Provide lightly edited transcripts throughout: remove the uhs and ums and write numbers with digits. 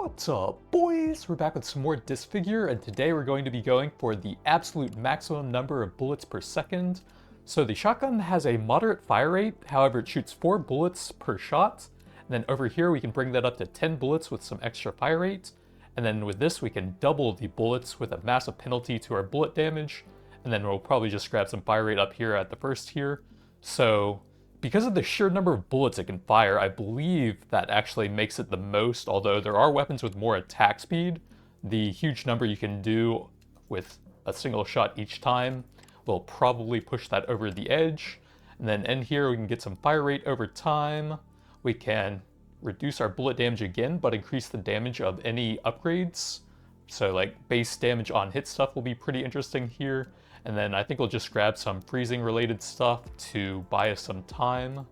What's up, boys? We're back with some more Disfigure, and today we're going to be going for the absolute maximum number of bullets per second. So the shotgun has a moderate fire rate, however it shoots 4 bullets per shot. And then over here we can bring that up to 10 bullets with some extra fire rate. And then with this we can double the bullets with a massive penalty to our bullet damage. And then we'll probably just grab some fire rate up here at the first tier. So because of the sheer number of bullets it can fire, I believe that actually makes it the most, although there are weapons with more attack speed. The huge number you can do with a single shot each time will probably push that over the edge. And then in here we can get some fire rate over time. We can reduce our bullet damage again, but increase the damage of any upgrades. So like base damage on hit stuff will be pretty interesting here. And then I think we'll just grab some freezing related stuff to buy us some time.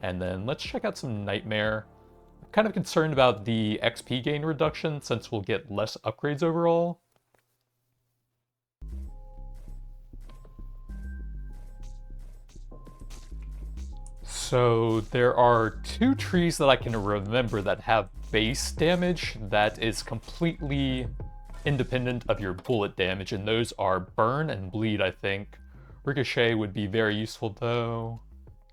And then let's check out some Nightmare. I'm kind of concerned about the XP gain reduction since we'll get less upgrades overall. So there are 2 trees that I can remember that have base damage that is completely independent of your bullet damage, and those are burn and bleed, I think. Ricochet would be very useful though.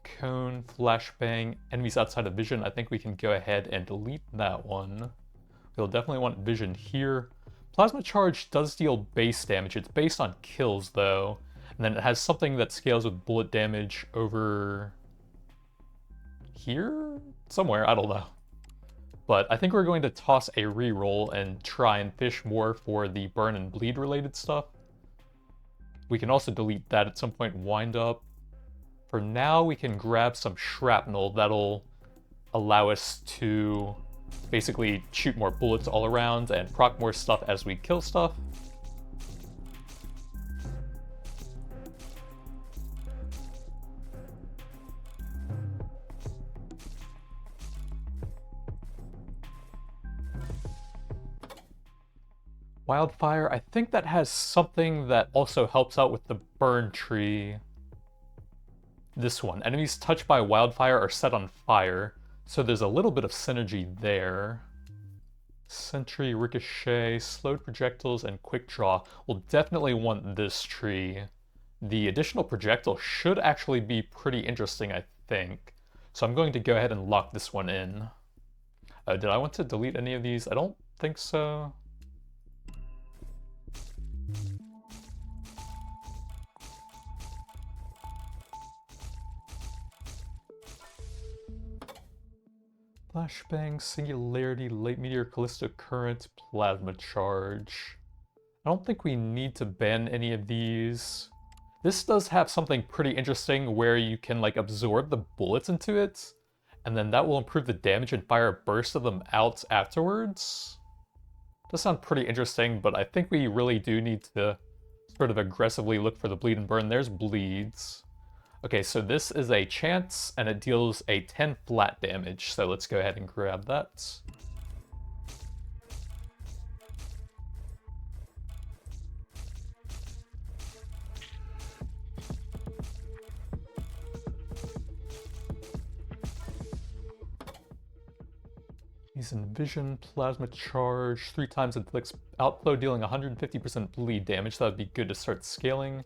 Cone, flashbang, enemies outside of vision, I think we can go ahead and delete that one. We'll definitely want vision here. Plasma charge does deal base damage, it's based on kills though. And then it has something that scales with bullet damage over here? Somewhere, I don't know. But I think we're going to toss a reroll and try and fish more for the burn and bleed related stuff. We can also delete that at some point, wind up. For now, we can grab some shrapnel that'll allow us to basically shoot more bullets all around and proc more stuff as we kill stuff. Wildfire, I think that has something that also helps out with the burn tree. This one, enemies touched by wildfire are set on fire, so there's a little bit of synergy there. Sentry, ricochet, slowed projectiles, and quick draw. We'll definitely want this tree. The additional projectile should actually be pretty interesting, I think. So I'm going to go ahead and lock this one in. Did I want to delete any of these? I don't think so. Flashbang, Singularity, Late Meteor, Callisto Current, Plasma Charge. I don't think we need to ban any of these. This does have something pretty interesting where you can like absorb the bullets into it, and then that will improve the damage and fire a burst of them out afterwards. Does sound pretty interesting, but I think we really do need to sort of aggressively look for the bleed and burn. There's bleeds. Okay, so this is a chance, and it deals a 10 flat damage, so let's go ahead and grab that. He's in vision, plasma charge, 3 times inflicts outflow, dealing 150% bleed damage. That would be good to start scaling.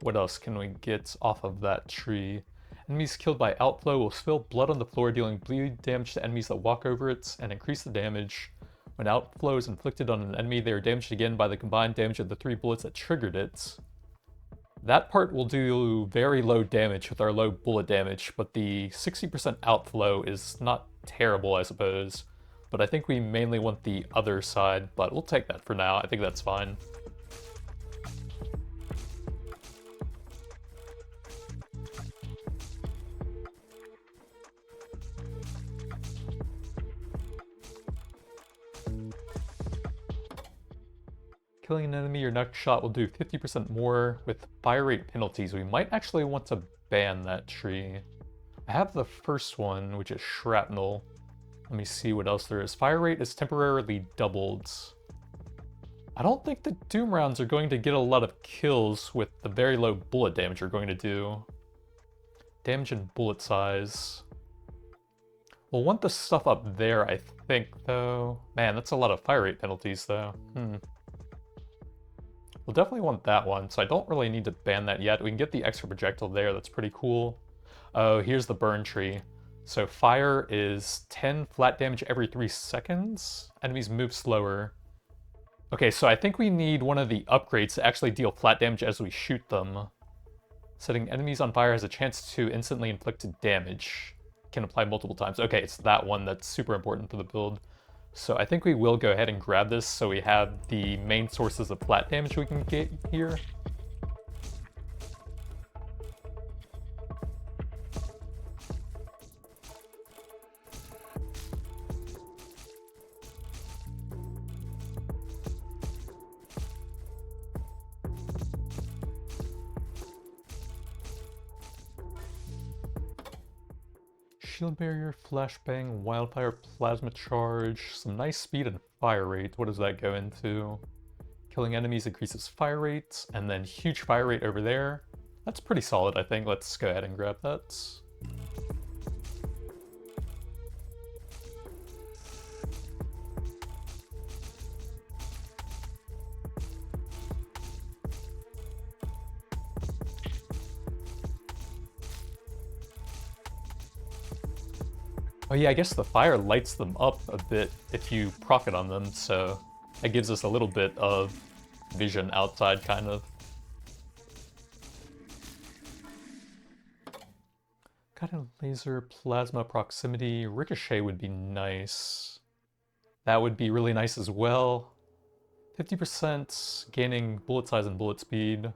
What else can we get off of that tree? Enemies killed by outflow will spill blood on the floor, dealing bleed damage to enemies that walk over it, and increase the damage. When outflow is inflicted on an enemy, they are damaged again by the combined damage of the 3 bullets that triggered it. That part will do very low damage with our low bullet damage, but the 60% outflow is not terrible, I suppose. But I think we mainly want the other side, but we'll take that for now. I think that's fine. Killing an enemy, your next shot will do 50% more with fire rate penalties. We might actually want to ban that tree. I have the first one, which is shrapnel. Let me see what else there is. Fire rate is temporarily doubled. I don't think the Doom rounds are going to get a lot of kills with the very low bullet damage you're going to do. Damage and bullet size. We'll want the stuff up there, I think, though. Man, that's a lot of fire rate penalties, though. We'll definitely want that one, so I don't really need to ban that yet. We can get the extra projectile there, that's pretty cool. Oh, here's the burn tree. So fire is 10 flat damage every 3 seconds. Enemies move slower. Okay, so I think we need one of the upgrades to actually deal flat damage as we shoot them. Setting enemies on fire has a chance to instantly inflict damage. Can apply multiple times. Okay, it's that one that's super important for the build. So I think we will go ahead and grab this so we have the main sources of flat damage we can get here. Shield barrier, flashbang, wildfire, plasma charge, some nice speed and fire rate. What does that go into? Killing enemies increases fire rate, and then huge fire rate over there. That's pretty solid, I think. Let's go ahead and grab that. Oh yeah, I guess the fire lights them up a bit if you proc it on them, so that gives us a little bit of vision outside, kind of. Got a laser, plasma, proximity, ricochet would be nice. That would be really nice as well. 50% gaining bullet size and bullet speed.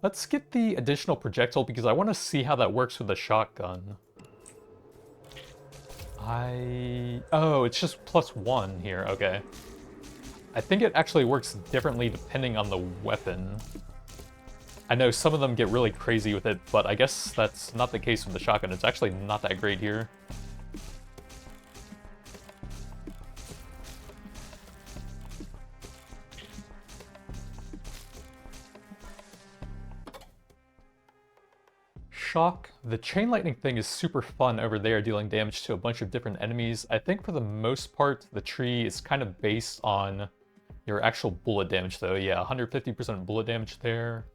Let's get the additional projectile because I want to see how that works with the shotgun. Oh, it's just +1 here, okay. I think it actually works differently depending on the weapon. I know some of them get really crazy with it, but I guess that's not the case with the shotgun. It's actually not that great here. Shock. The chain lightning thing is super fun over there, dealing damage to a bunch of different enemies. I think for the most part, the tree is kind of based on your actual bullet damage though. Yeah, 150% bullet damage there.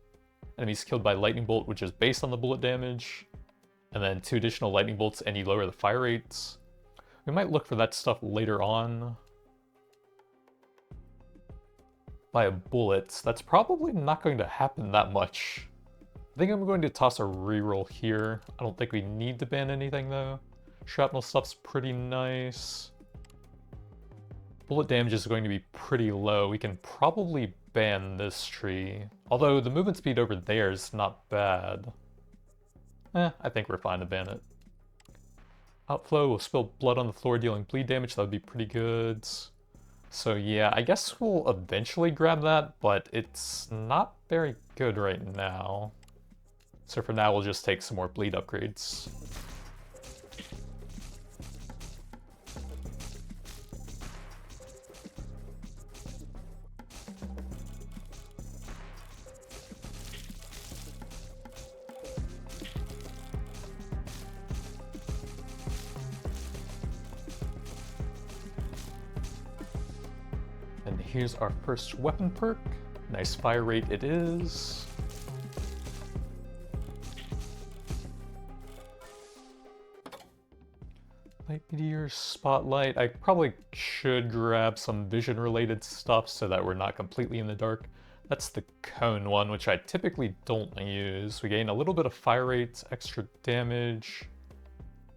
Enemies killed by lightning bolt, which is based on the bullet damage. And then 2 additional lightning bolts and you lower the fire rates. We might look for that stuff later on. By a bullet, that's probably not going to happen that much. I think I'm going to toss a reroll here. I don't think we need to ban anything though. Shrapnel stuff's pretty nice. Bullet damage is going to be pretty low. We can probably ban this tree. Although the movement speed over there is not bad. I think we're fine to ban it. Outflow will spill blood on the floor, dealing bleed damage. That would be pretty good. So yeah, I guess we'll eventually grab that, but it's not very good right now. So for now, we'll just take some more bleed upgrades. And here's our first weapon perk. Nice fire rate it is. Light meteor, spotlight. I probably should grab some vision related stuff so that we're not completely in the dark. That's the cone one, which I typically don't use. We gain a little bit of fire rate, extra damage.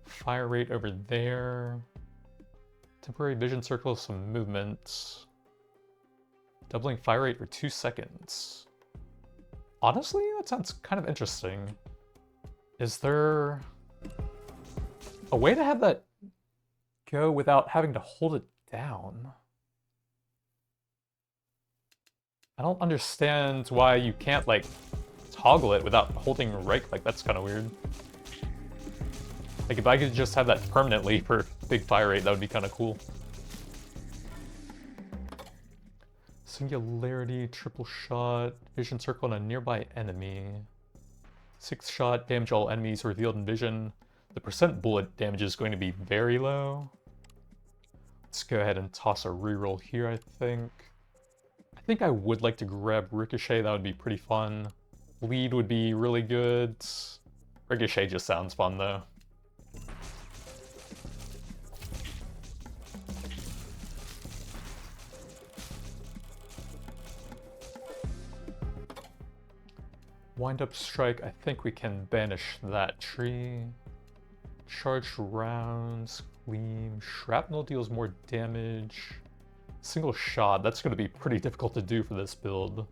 Fire rate over there. Temporary vision circle, some movement. Doubling fire rate for 2 seconds. Honestly, that sounds kind of interesting. Is there a way to have that go without having to hold it down? I don't understand why you can't, like, toggle it without holding right. Like, that's kind of weird. Like, if I could just have that permanently for big fire rate, that would be kind of cool. Singularity, triple shot, vision circle on a nearby enemy. 6 shot, damage all enemies revealed in vision. The percent bullet damage is going to be very low. Let's go ahead and toss a reroll here, I think. I think I would like to grab Ricochet, that would be pretty fun. Bleed would be really good. Ricochet just sounds fun though. Wind up strike, I think we can banish that tree. Charged rounds, gleam, shrapnel deals more damage. Single shot, that's going to be pretty difficult to do for this build.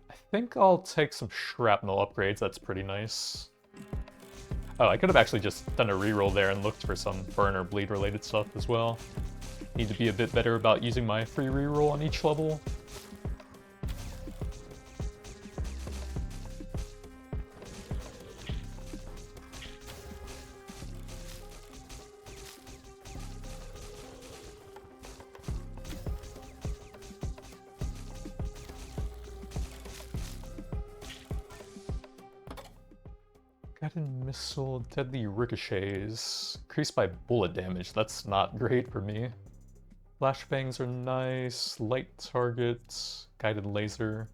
I think I'll take some shrapnel upgrades, that's pretty nice. Oh, I could have actually just done a reroll there and looked for some burn or bleed related stuff as well. Need to be a bit better about using my free reroll on each level. Guided missile, deadly ricochets. Increased by bullet damage, that's not great for me. Flashbangs are nice, light targets, guided laser.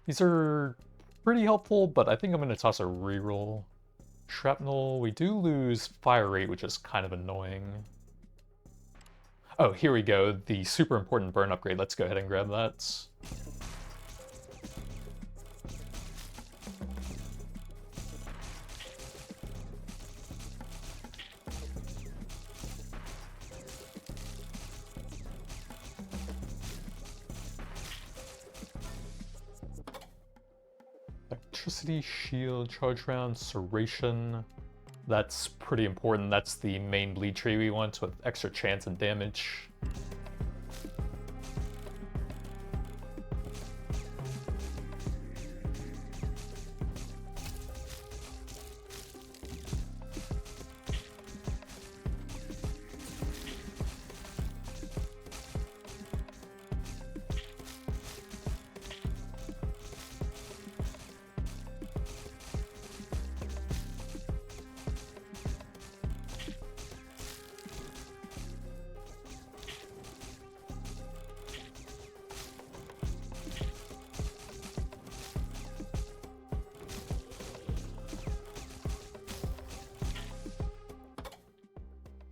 These are pretty helpful, but I think I'm going to toss a reroll. Shrapnel, we do lose fire rate, which is kind of annoying. Oh, here we go, the super important burn upgrade. Let's go ahead and grab that. Electricity, shield, charge round, serration. That's pretty important. That's the main bleed tree we want with extra chance and damage.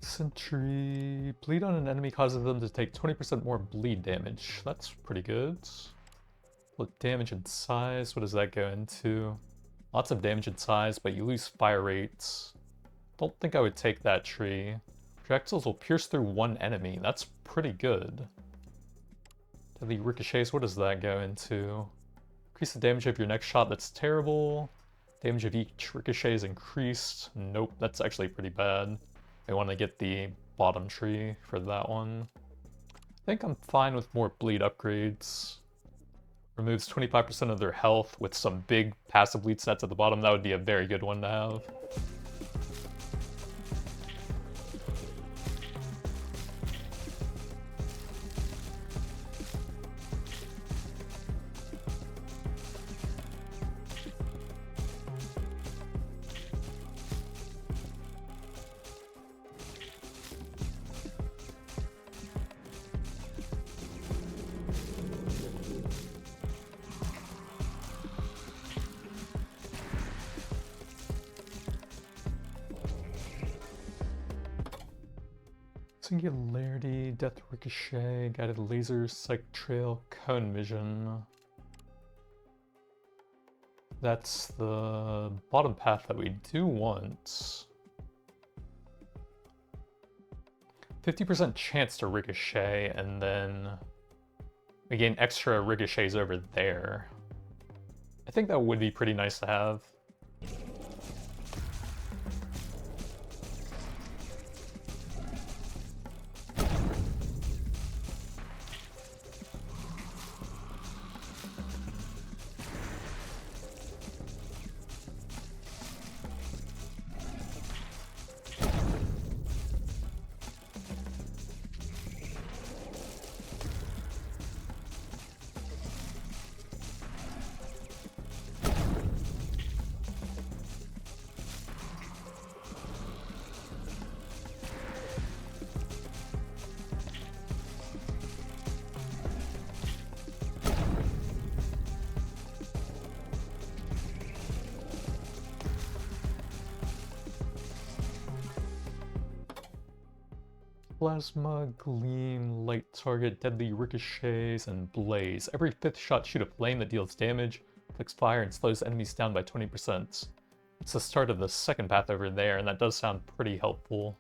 Sentry. Bleed on an enemy causes them to take 20% more bleed damage. That's pretty good. What damage and size? What does that go into? Lots of damage and size, but you lose fire rates. Don't think I would take that tree. Projectiles will pierce through one enemy. That's pretty good. Deadly ricochets, what does that go into? Increase the damage of your next shot. That's terrible. Damage of each ricochet is increased. Nope, that's actually pretty bad. I want to get the bottom tree for that one. I think I'm fine with more bleed upgrades. Removes 25% of their health with some big passive bleed stats at the bottom. That would be a very good one to have. Singularity, Death Ricochet, Guided Laser, Psych Trail, Cone Vision. That's the bottom path that we do want. 50% chance to ricochet, and then we gain extra ricochets over there. I think that would be pretty nice to have. Plasma, Gleam, Light Target, Deadly Ricochets, and Blaze. Every 5th shot shoot a flame that deals damage, inflicts fire, and slows enemies down by 20%. It's the start of the second path over there, and that does sound pretty helpful.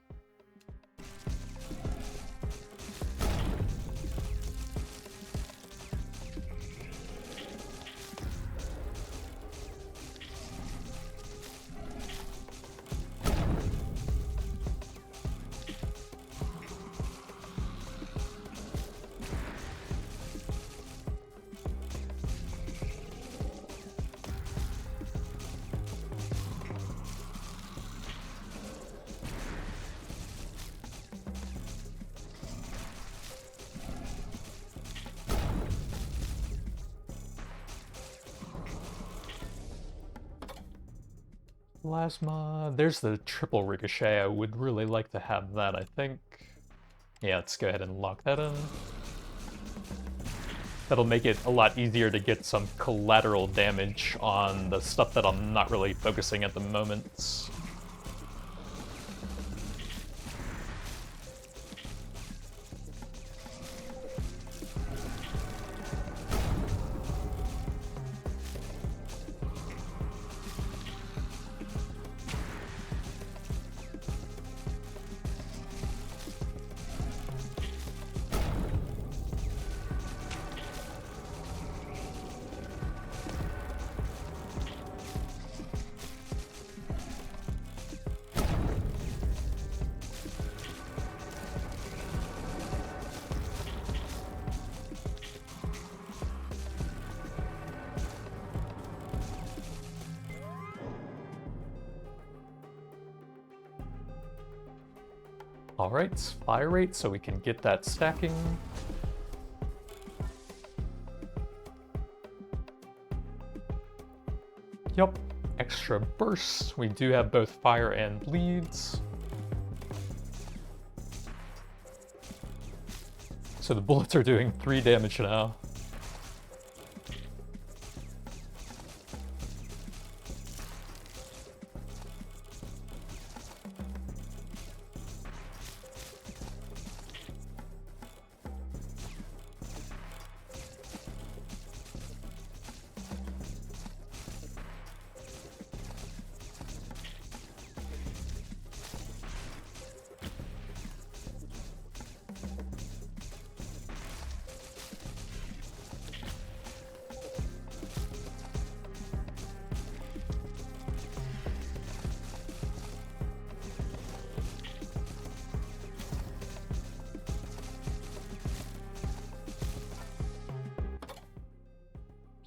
Plasma. There's the triple ricochet. I would really like to have that, I think. Yeah, let's go ahead and lock that in. That'll make it a lot easier to get some collateral damage on the stuff that I'm not really focusing at the moment. Alright, fire rate, so we can get that stacking. Yup, extra bursts. We do have both fire and bleeds. So the bullets are doing 3 damage now.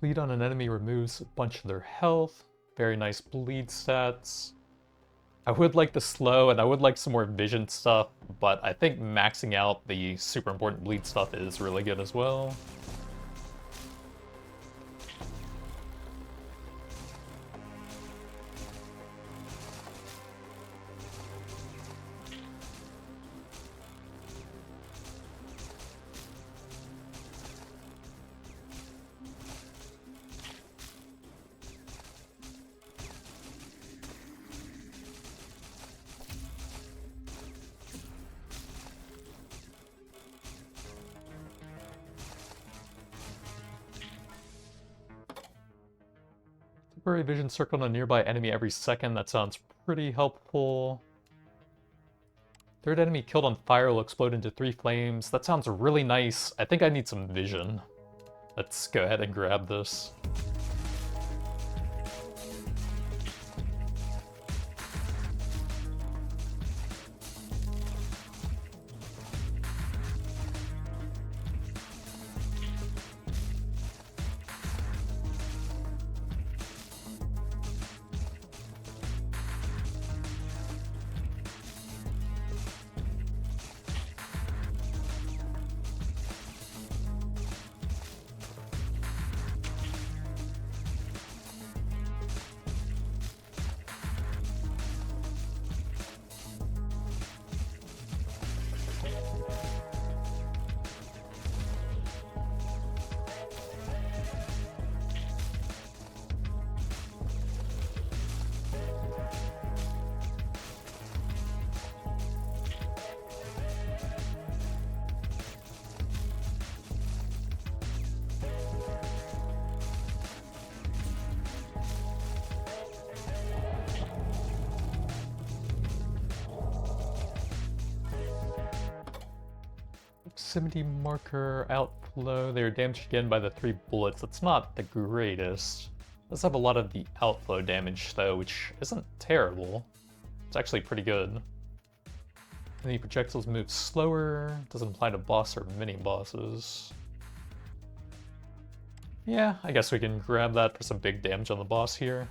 Bleed on an enemy removes a bunch of their health. Very nice bleed stats. I would like the slow, and I would like some more vision stuff, but I think maxing out the super important bleed stuff is really good as well. Temporary vision circle on a nearby enemy every second. That sounds pretty helpful. Third enemy killed on fire will explode into 3 flames. That sounds really nice. I think I need some vision. Let's go ahead and grab this. proximity marker, outflow. They are damaged again by the 3 bullets. That's not the greatest. Does have a lot of the outflow damage though, which isn't terrible. It's actually pretty good. And the projectiles move slower. Doesn't apply to boss or mini bosses. Yeah, I guess we can grab that for some big damage on the boss here.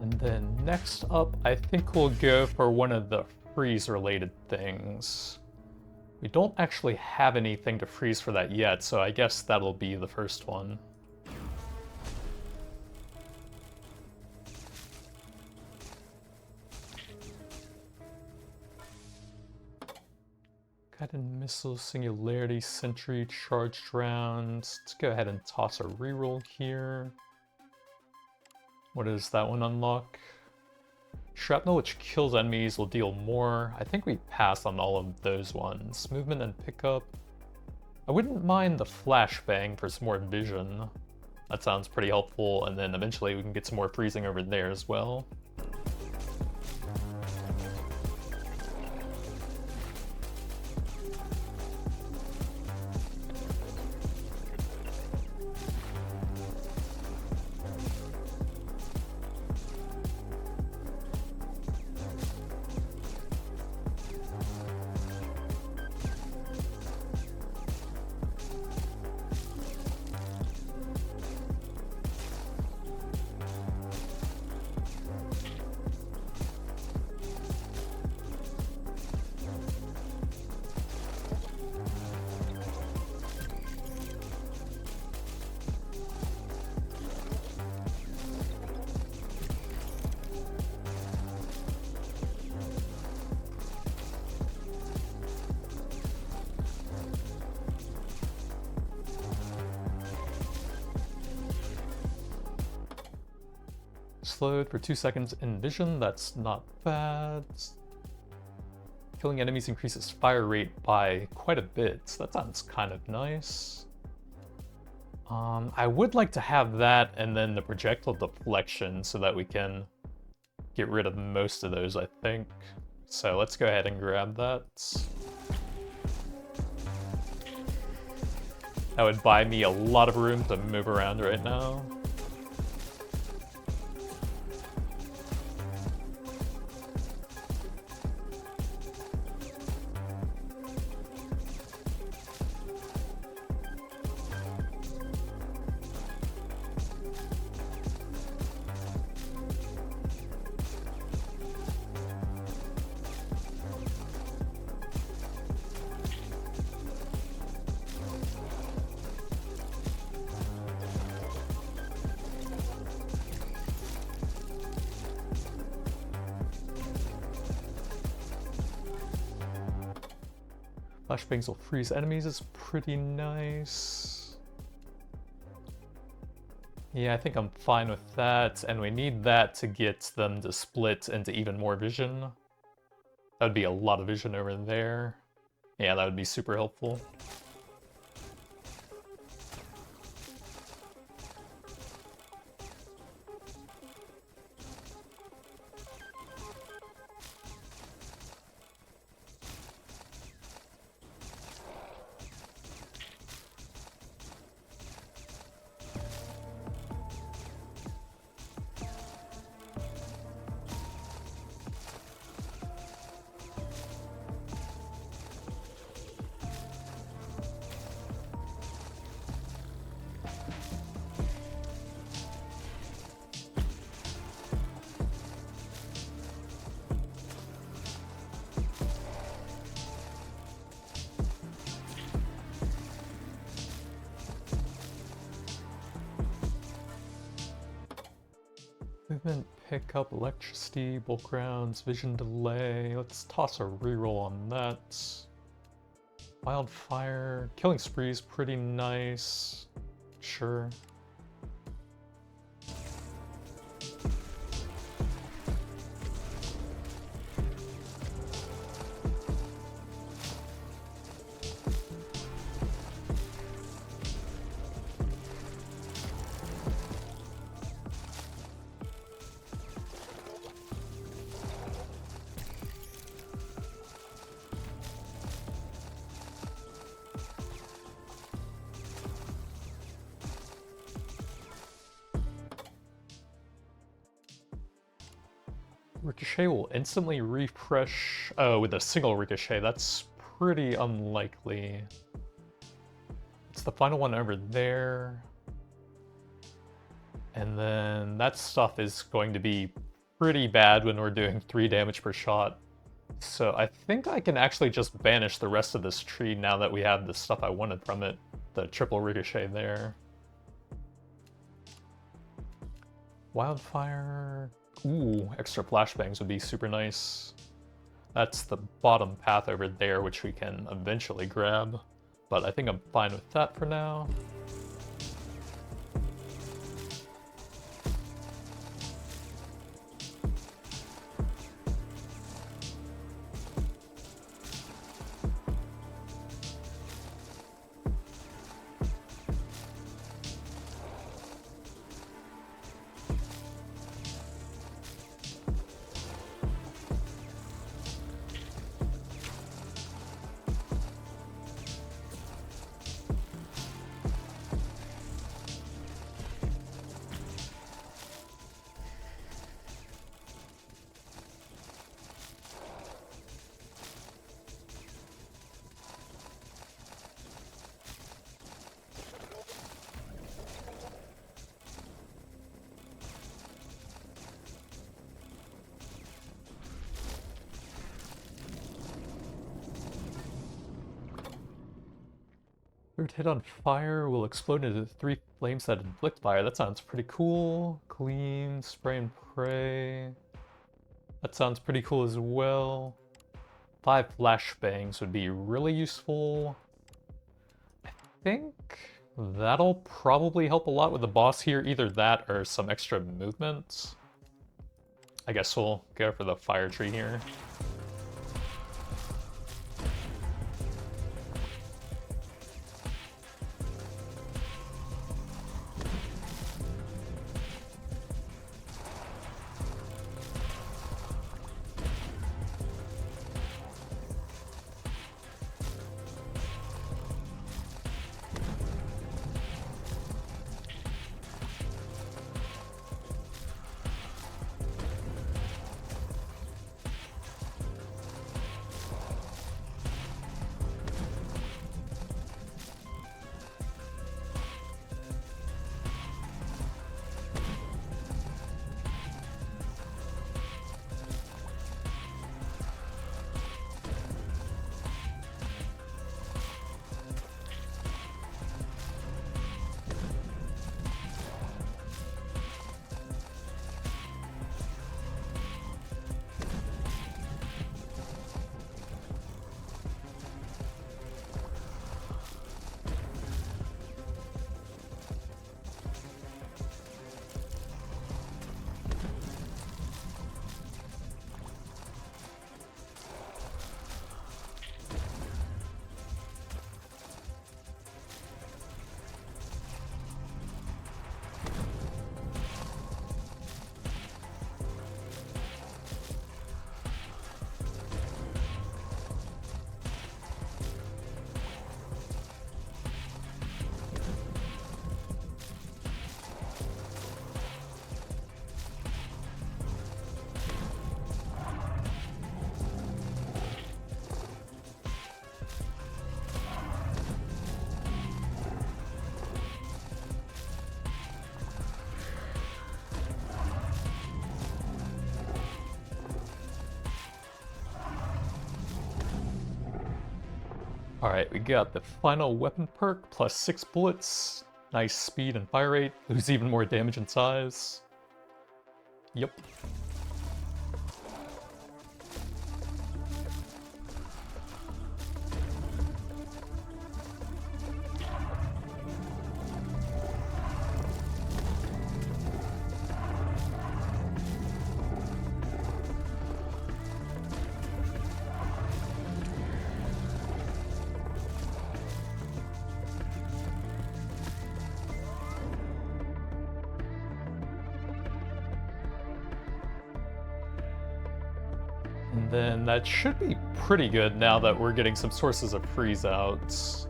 And then next up, I think we'll go for one of the freeze-related things. We don't actually have anything to freeze for that yet, so I guess that'll be the first one. Guided missile, singularity, sentry, charged rounds. Let's go ahead and toss a reroll here. What does that one unlock? Shrapnel, which kills enemies, will deal more. I think we passed on all of those ones. Movement and pickup. I wouldn't mind the Flashbang for some more vision. That sounds pretty helpful, and then eventually we can get some more freezing over there as well. Slowed for 2 seconds in vision, that's not bad. Killing enemies increases fire rate by quite a bit, so that sounds kind of nice. I would like to have that and then the projectile deflection so that we can get rid of most of those, I think. So let's go ahead and grab that. That would buy me a lot of room to move around right now. Flashbangs will freeze enemies is pretty nice. Yeah, I think I'm fine with that, and we need that to get them to split into even more vision. That would be a lot of vision over there. Yeah, that would be super helpful. movement, pick up electricity, bulk rounds, vision delay. Let's toss a reroll on that. Wildfire, killing spree is pretty nice. Sure. Ricochet will instantly refresh with a single ricochet. That's pretty unlikely. It's the final one over there. And then that stuff is going to be pretty bad when we're doing 3 damage per shot. So I think I can actually just banish the rest of this tree now that we have the stuff I wanted from it. The triple ricochet there. Wildfire. Ooh, extra flashbangs would be super nice. That's the bottom path over there, which we can eventually grab. But I think I'm fine with that for now. Third hit on fire will explode into 3 flames that inflict fire. That sounds pretty cool. Clean, spray and pray. That sounds pretty cool as well. 5 flashbangs would be really useful. I think that'll probably help a lot with the boss here. Either that or some extra movement. I guess we'll go for the fire tree here. Alright, we got the final weapon perk, plus 6 bullets, nice speed and fire rate, lose even more damage and size. Yep. And then that should be pretty good now that we're getting some sources of freeze outs.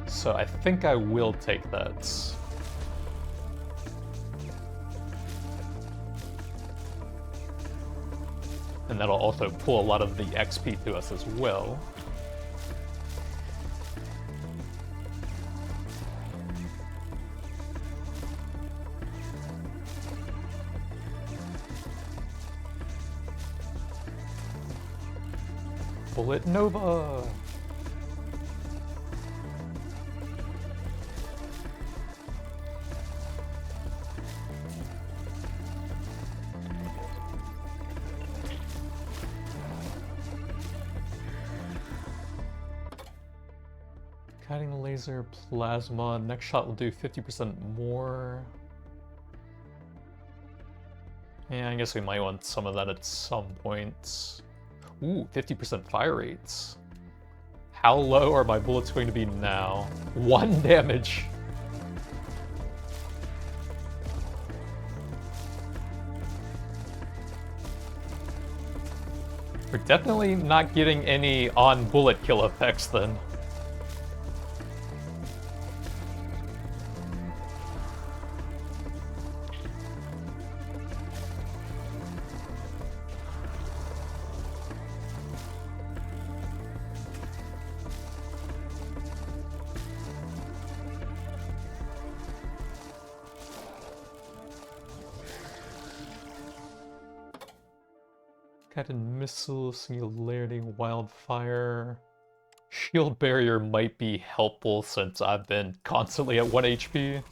So I think I will take that. And that'll also pull a lot of the XP to us as well. Bullet Nova! Guiding laser, plasma. Next shot will do 50% more. Yeah, I guess we might want some of that at some point. Ooh, 50% fire rates. How low are my bullets going to be now? 1 damage. We're definitely not getting any on-bullet kill effects then. Guided missile, singularity, wildfire. Shield barrier might be helpful since I've been constantly at 1 HP.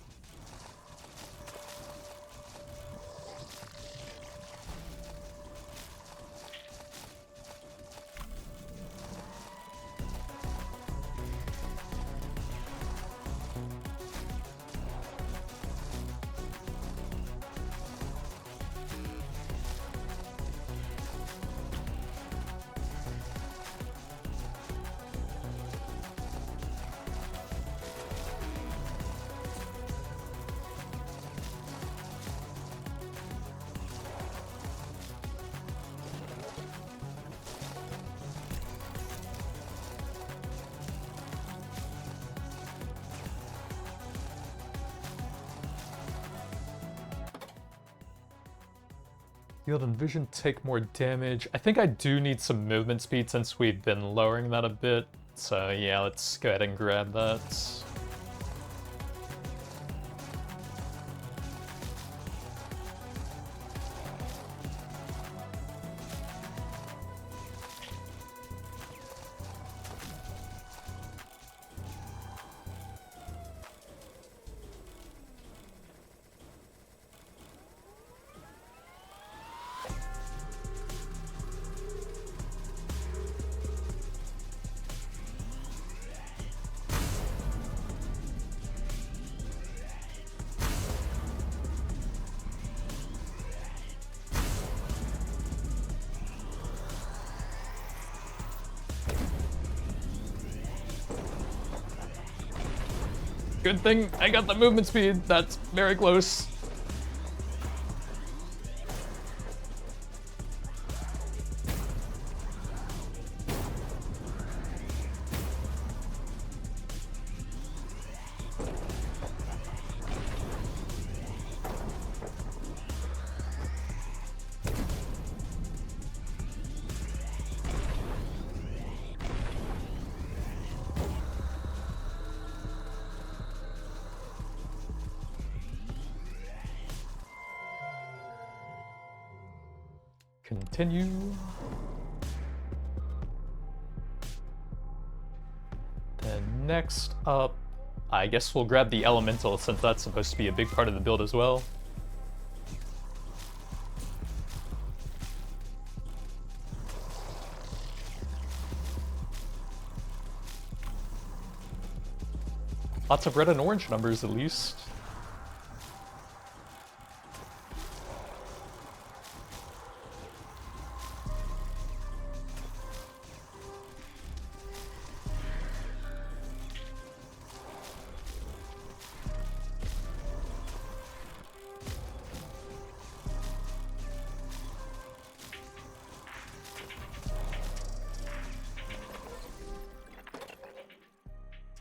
Field and vision take more damage. I think I do need some movement speed since we've been lowering that a bit. So yeah, let's go ahead and grab that. Good thing I got the movement speed. That's very close. Continue. Then next up, I guess we'll grab the elemental since that's supposed to be a big part of the build as well. Lots of red and orange numbers, at least.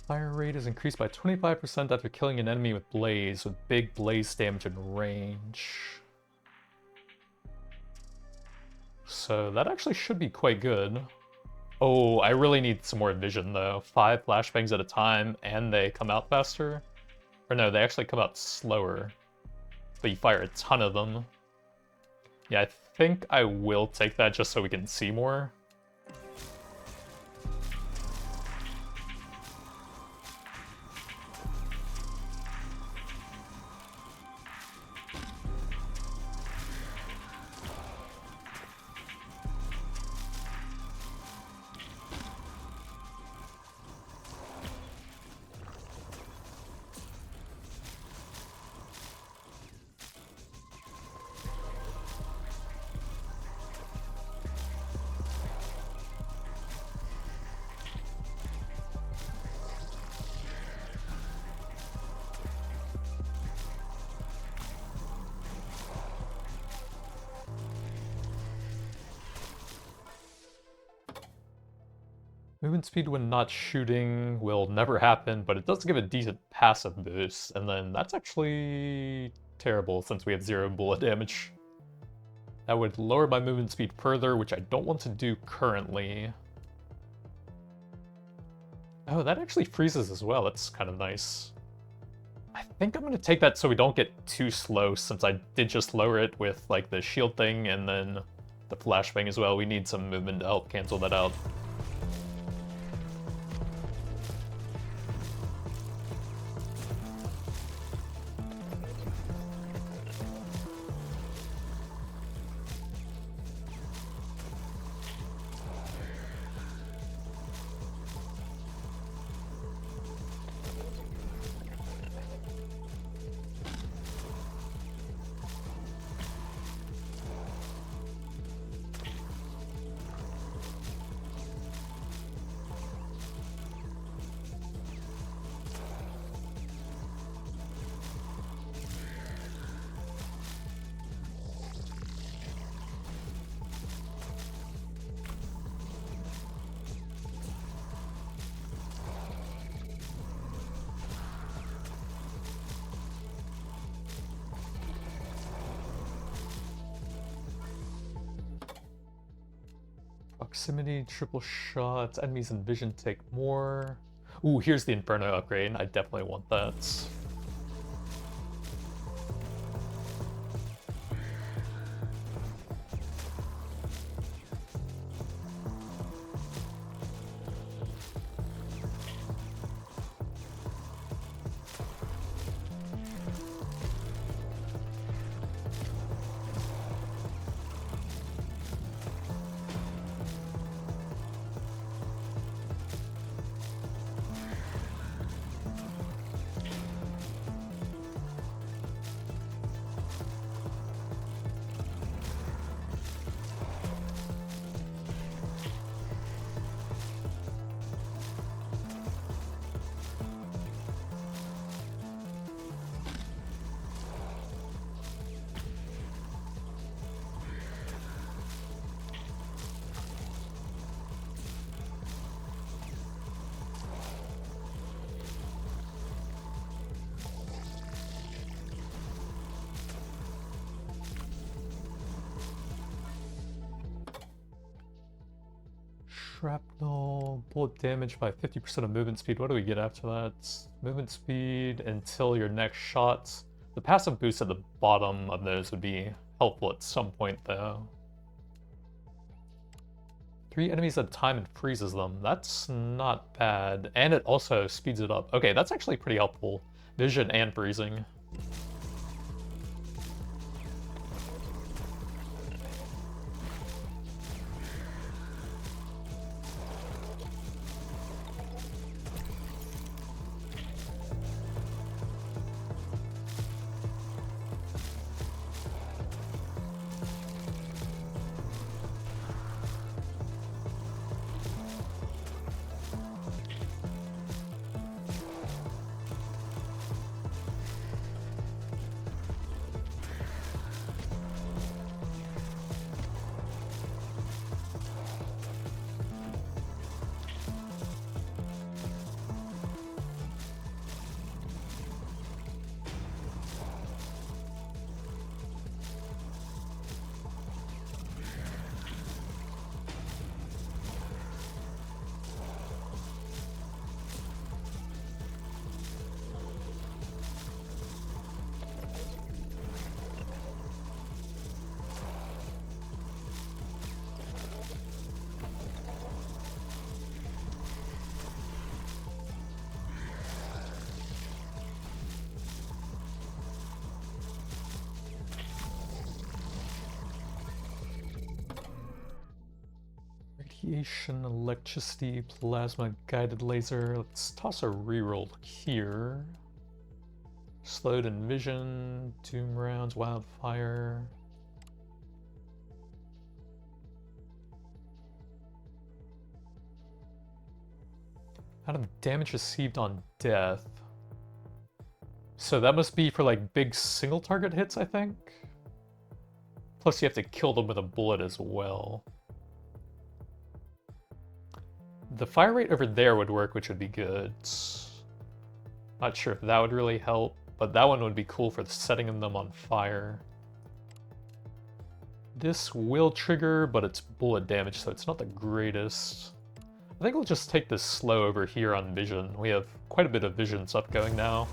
Fire rate is increased by 25% after killing an enemy with blaze, with big blaze damage and range. So that actually should be quite good. Oh, I really need some more vision though. 5 flashbangs at a time, and they come out faster. Or no, they actually come out slower. But you fire a ton of them. Yeah, I think I will take that just so we can see more. Movement speed when not shooting will never happen, but it does give a decent passive boost, and then that's actually terrible since we have 0 bullet damage. That would lower my movement speed further, which I don't want to do currently. Oh, that actually freezes as well. That's kind of nice. I think I'm going to take that so we don't get too slow, since I did just lower it with like the shield thing and then the flashbang as well. We need some movement to help cancel that out. Proximity, triple shots, enemies in vision take more. Ooh, here's the Inferno upgrade. I definitely want that. Shrapnel, bullet damage by 50% of movement speed. What do we get after that? Movement speed until your next shot. The passive boost at the bottom of those would be helpful at some point, though. 3 enemies at a time and freezes them. That's not bad. And it also speeds it up. Okay, that's actually pretty helpful. Vision and freezing. Radiation, electricity, plasma, guided laser. Let's toss a reroll here. Slowed in vision, doom rounds, wildfire. Out of damage received on death. So that must be for like big single target hits, I think. Plus you have to kill them with a bullet as well. The fire rate over there would work, which would be good. Not sure if that would really help, but that one would be cool for setting them on fire. This will trigger, but it's bullet damage, so it's not the greatest. I think we'll just take this slow over here on vision. We have quite a bit of vision stuff going now.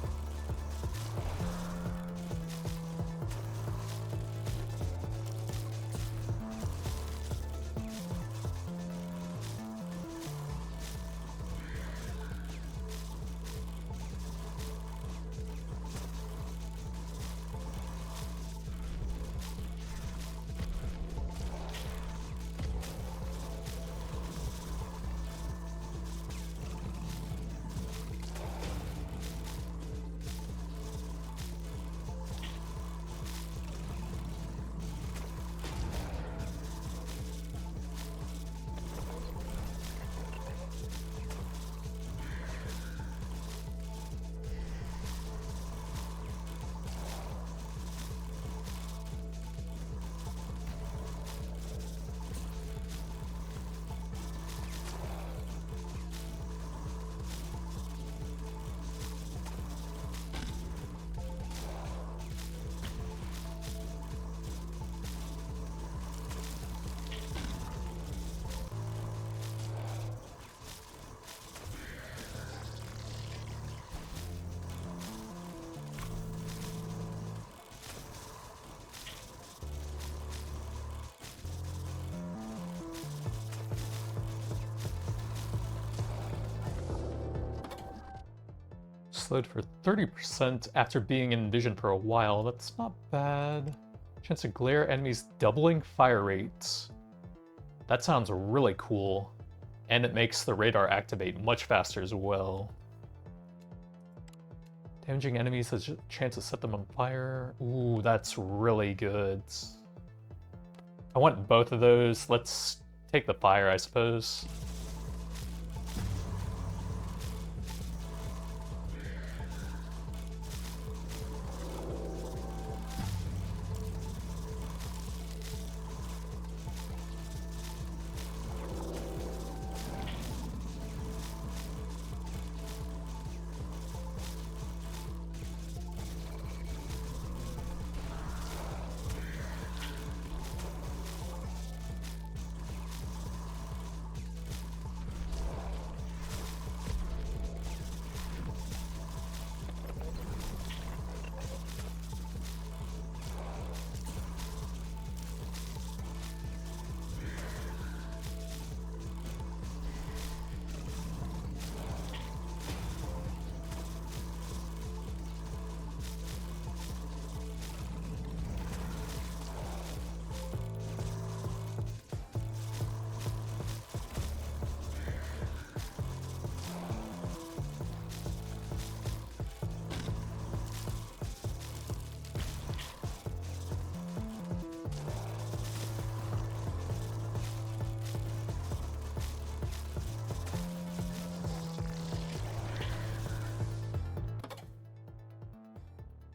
Slowed for 30% after being in vision for a while. That's not bad. Chance to glare enemies doubling fire rates. That sounds really cool. And it makes the radar activate much faster as well. Damaging enemies has a chance to set them on fire. Ooh, that's really good. I want both of those. Let's take the fire, I suppose.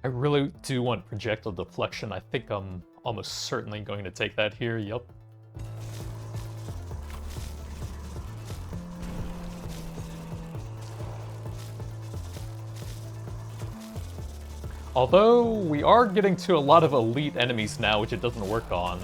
I really do want projectile deflection. I think I'm almost certainly going to take that here, yup. Although, we are getting to a lot of elite enemies now, which it doesn't work on.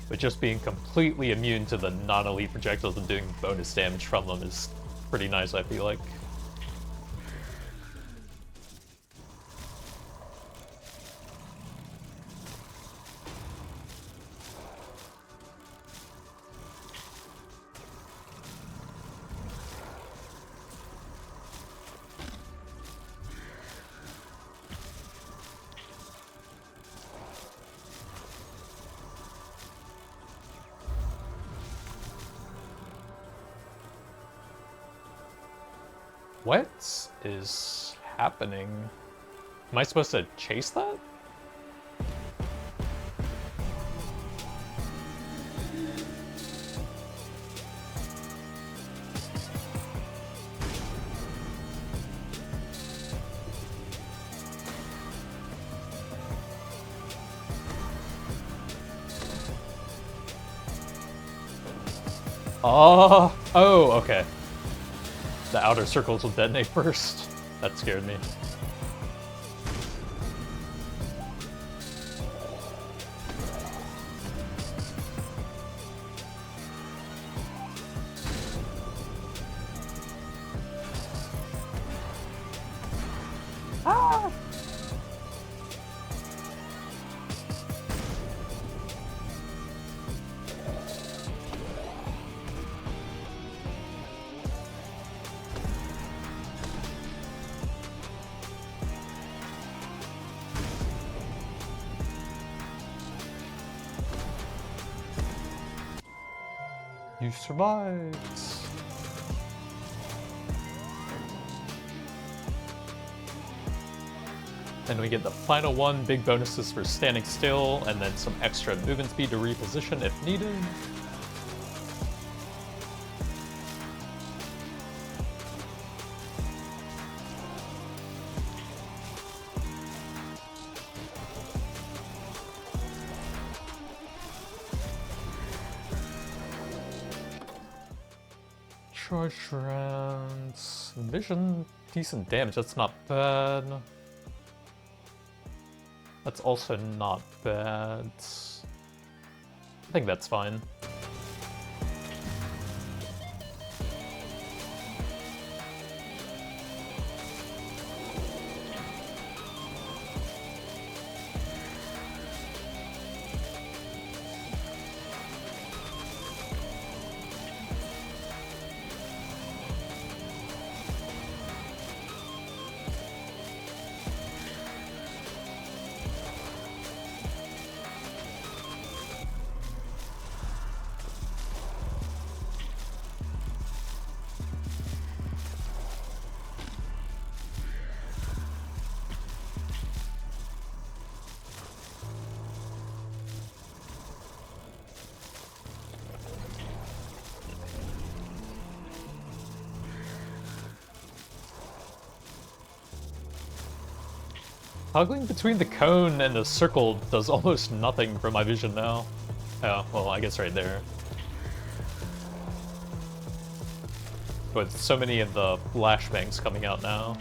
but just being completely immune to the non-elite projectiles and doing bonus damage from them is pretty nice, I feel like. What is happening? Am I supposed to chase that? Oh, okay. The outer circles will detonate first. That scared me. Ah! You survived. And we get the final one, big bonuses for standing still, and then some extra movement speed to reposition if needed. Charge rounds. Vision, decent damage, that's not bad. That's also not bad. I think that's fine. Toggling between the cone and the circle does almost nothing for my vision now. Oh, well, I guess right there. With so many of the flashbangs coming out now.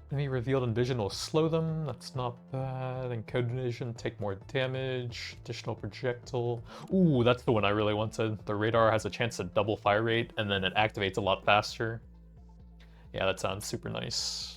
Enemy revealed in vision will slow them, that's not bad. Encoded vision, take more damage. Additional projectile. Ooh, that's the one I really wanted. The radar has a chance to double fire rate, and then it activates a lot faster. Yeah, that sounds super nice.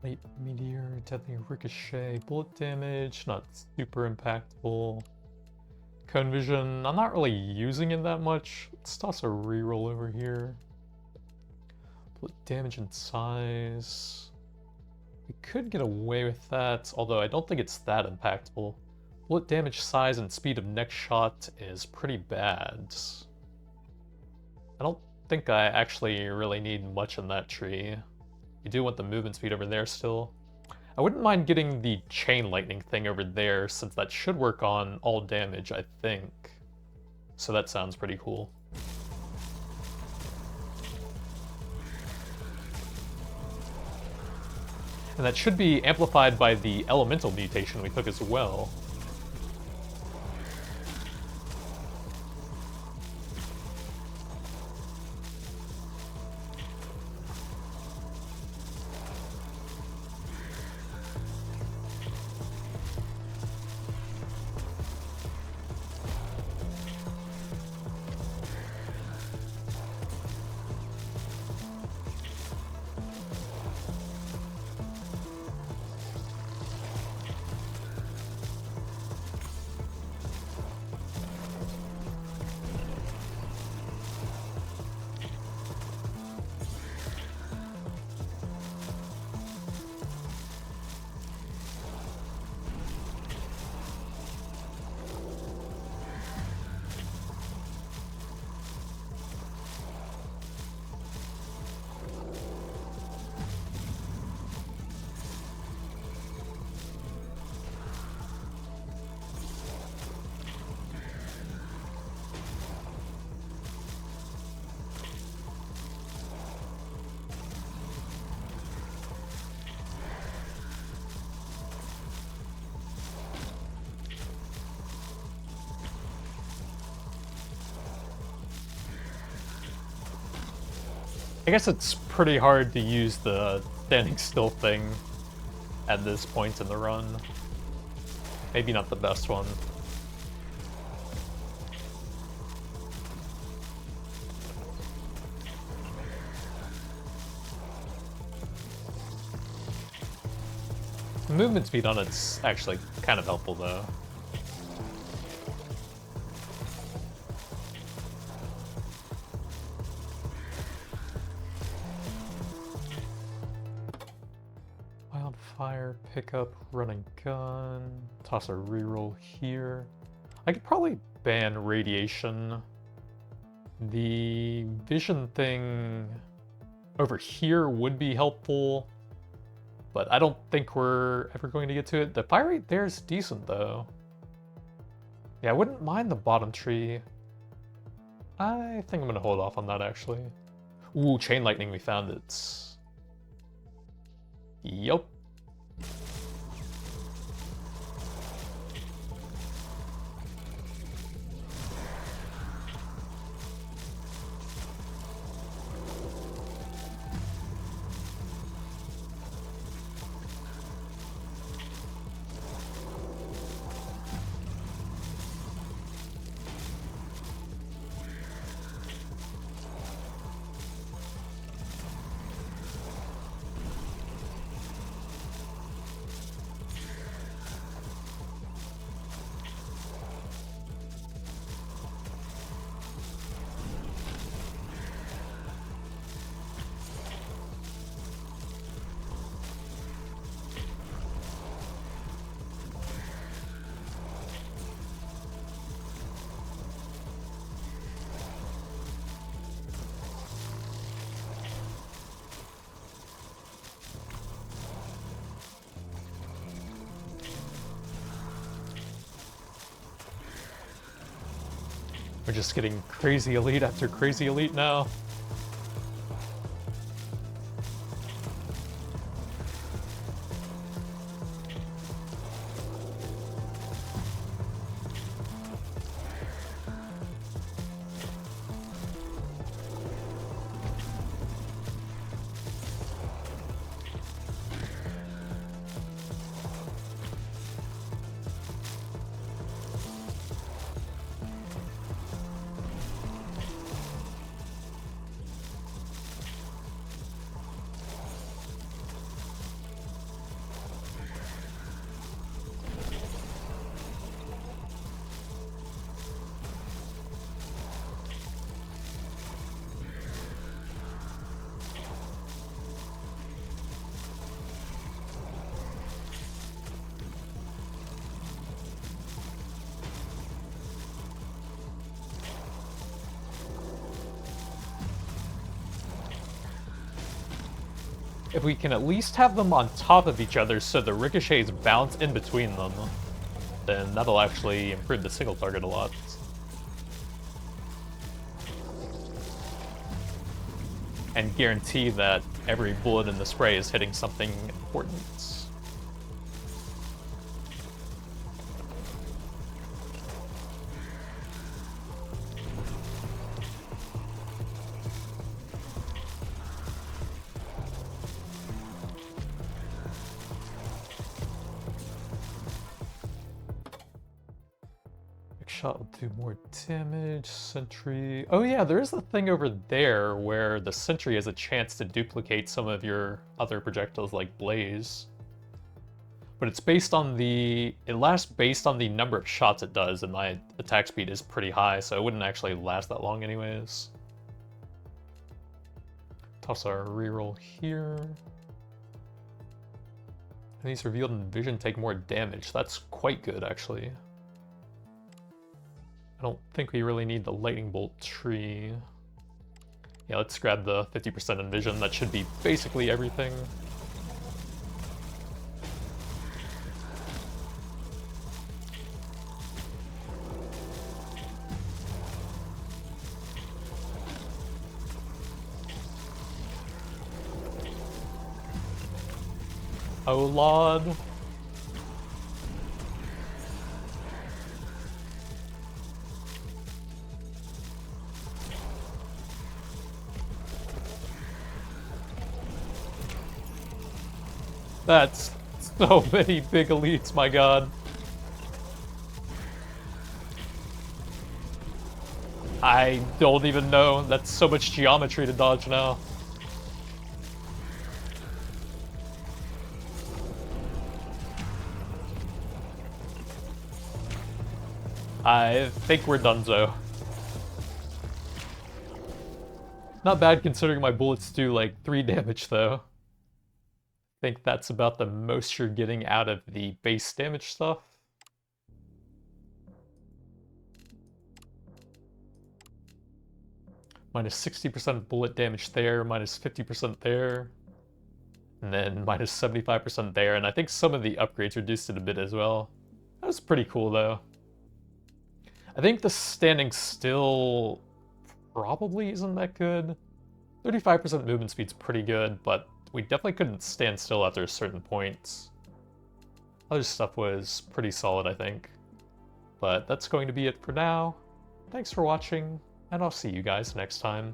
Light meteor, deadly ricochet, bullet damage, not super impactful. Cone vision, I'm not really using it that much. Let's toss a reroll over here. Bullet damage and size. We could get away with that, although I don't think it's that impactful. Bullet damage, size, and speed of next shot is pretty bad. I don't think I actually really need much in that tree. You do want the movement speed over there still. I wouldn't mind getting the chain lightning thing over there, since that should work on all damage, I think. So that sounds pretty cool. And that should be amplified by the elemental mutation we took as well. I guess it's pretty hard to use the standing still thing at this point in the run. Maybe not the best one. The movement speed on it's actually kind of helpful though. Wildfire, pickup, running gun, toss a reroll here. I could probably ban radiation. The vision thing over here would be helpful, but I don't think we're ever going to get to it. The fire rate there is decent though. Yeah, I wouldn't mind the bottom tree. I think I'm gonna hold off on that actually. Ooh, chain lightning, we found it. Yup. We're just getting crazy elite after crazy elite now. if we can at least have them on top of each other so the ricochets bounce in between them, then that'll actually improve the single target a lot. And guarantee that every bullet in the spray is hitting something important. Shot will do more damage. Sentry. Oh yeah, there is a thing over there where the sentry has a chance to duplicate some of your other projectiles like Blaze. But it's based on it lasts based on the number of shots it does, and my attack speed is pretty high, so it wouldn't actually last that long anyways. Toss our reroll here. Enemies revealed in vision take more damage. That's quite good, actually. I don't think we really need the lightning bolt tree. Yeah, let's grab the 50% in vision. That should be basically everything. Oh, Lord. That's so many big elites, my god. I don't even know. That's so much geometry to dodge now. I think we're donezo. Not bad considering my bullets do like 3 damage though. I think that's about the most you're getting out of the base damage stuff. Minus 60% bullet damage there, minus 50% there, and then minus 75% there, and I think some of the upgrades reduced it a bit as well. That was pretty cool though. I think the standing still probably isn't that good. 35% movement speed's pretty good, but we definitely couldn't stand still after a certain point. Other stuff was pretty solid, I think. But that's going to be it for now. Thanks for watching, and I'll see you guys next time.